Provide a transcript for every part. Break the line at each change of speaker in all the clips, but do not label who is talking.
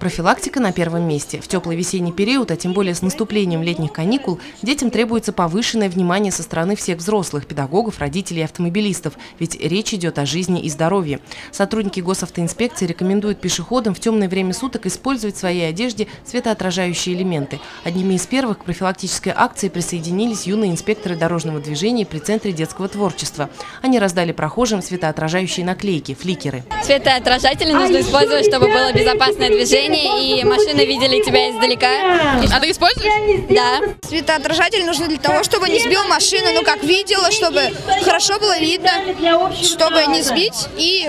Профилактика на первом месте. В теплый весенний период, а тем более с наступлением летних каникул, детям требуется повышенное внимание со стороны всех взрослых, педагогов, родителей и автомобилистов, ведь речь идет о жизни и здоровье. Сотрудники госавтоинспекции рекомендуют пешеходам в темное время суток использовать в своей одежде светоотражающие элементы. Одними из первых к профилактической акции присоединились юные инспекторы дорожного движения при Центре детского творчества. Они раздали прохожим светоотражающие наклейки – фликеры.
Светоотражатели нужно использовать, чтобы было безопасное движение и машины видели тебя издалека.
А ты используешь?
Да.
Светоотражатель нужен для того, чтобы не сбил машину, ну как видела, чтобы хорошо было видно, чтобы не сбить и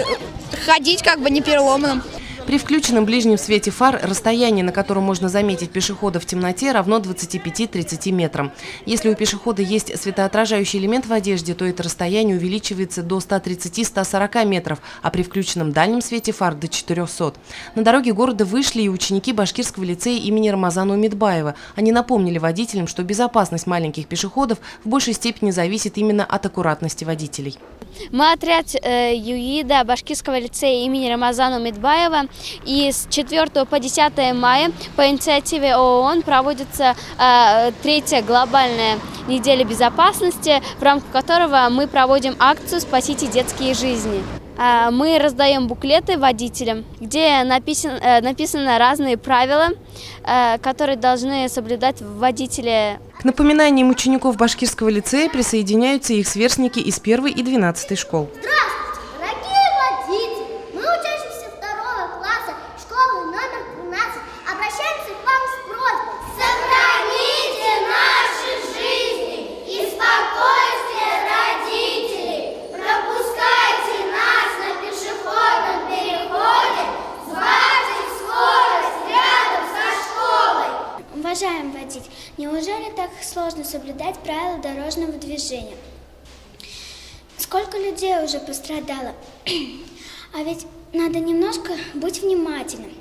ходить как бы не переломанным.
При включенном ближнем свете фар расстояние, на котором можно заметить пешехода в темноте, равно 25-30 метрам. Если у пешехода есть светоотражающий элемент в одежде, то это расстояние увеличивается до 130-140 метров, а при включенном дальнем свете фар до 400. На дороге города вышли и ученики Башкирского лицея имени Рамазана Умедбаева. Они напомнили водителям, что безопасность маленьких пешеходов в большей степени зависит именно от аккуратности водителей.
Мы отряд ЮИДа Башкирского лицея имени Рамазана Умедбаева. И с 4 по 10 мая по инициативе ООН проводится третья глобальная неделя безопасности, в рамках которого мы проводим акцию «Спасите детские жизни». Мы раздаем буклеты водителям, где написаны разные правила, которые должны соблюдать водители.
К напоминаниям учеников Башкирского лицея присоединяются их сверстники из 1 и 12 школ.
Уважаемый водитель, неужели так сложно соблюдать правила дорожного движения? Сколько людей уже пострадало? А ведь надо немножко быть внимательным,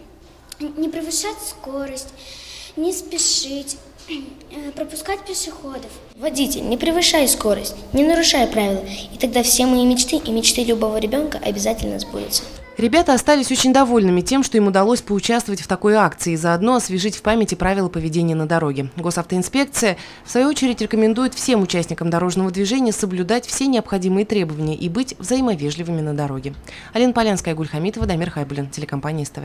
не превышать скорость, не спешить, пропускать пешеходов.
Водитель, не превышай скорость, не нарушай правила, и тогда все мои мечты и мечты любого ребенка обязательно сбудутся.
Ребята остались очень довольными тем, что им удалось поучаствовать в такой акции и заодно освежить в памяти правила поведения на дороге. Госавтоинспекция, в свою очередь, рекомендует всем участникам дорожного движения соблюдать все необходимые требования и быть взаимовежливыми на дороге. Алина Полянская, Гуль Хамитова, Дамир Хайбуллин, телекомпания СТВ.